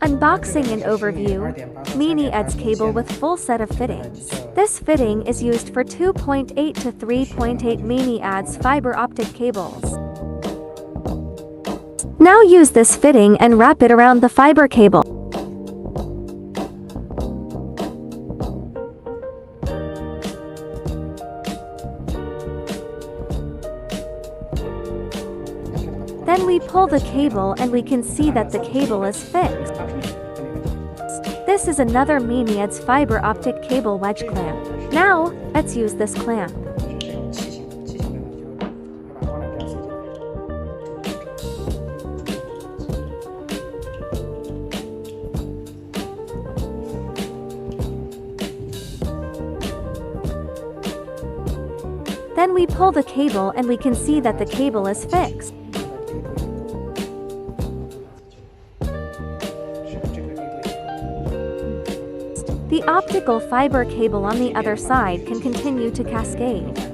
Unboxing and overview. Mini ADSS cable with full set of fittings. This fitting is used for 2.8 to 3.8 Mini ADSS fiber optic cables. Now use this fitting and wrap it around the fiber cable. Then we pull the cable and we can see that the cable is fixed. This is another Mini ADSS fiber optic cable wedge clamp. Now, let's use this clamp. Then we pull the cable and we can see that the cable is fixed. The optical fiber cable on the other side can continue to cascade.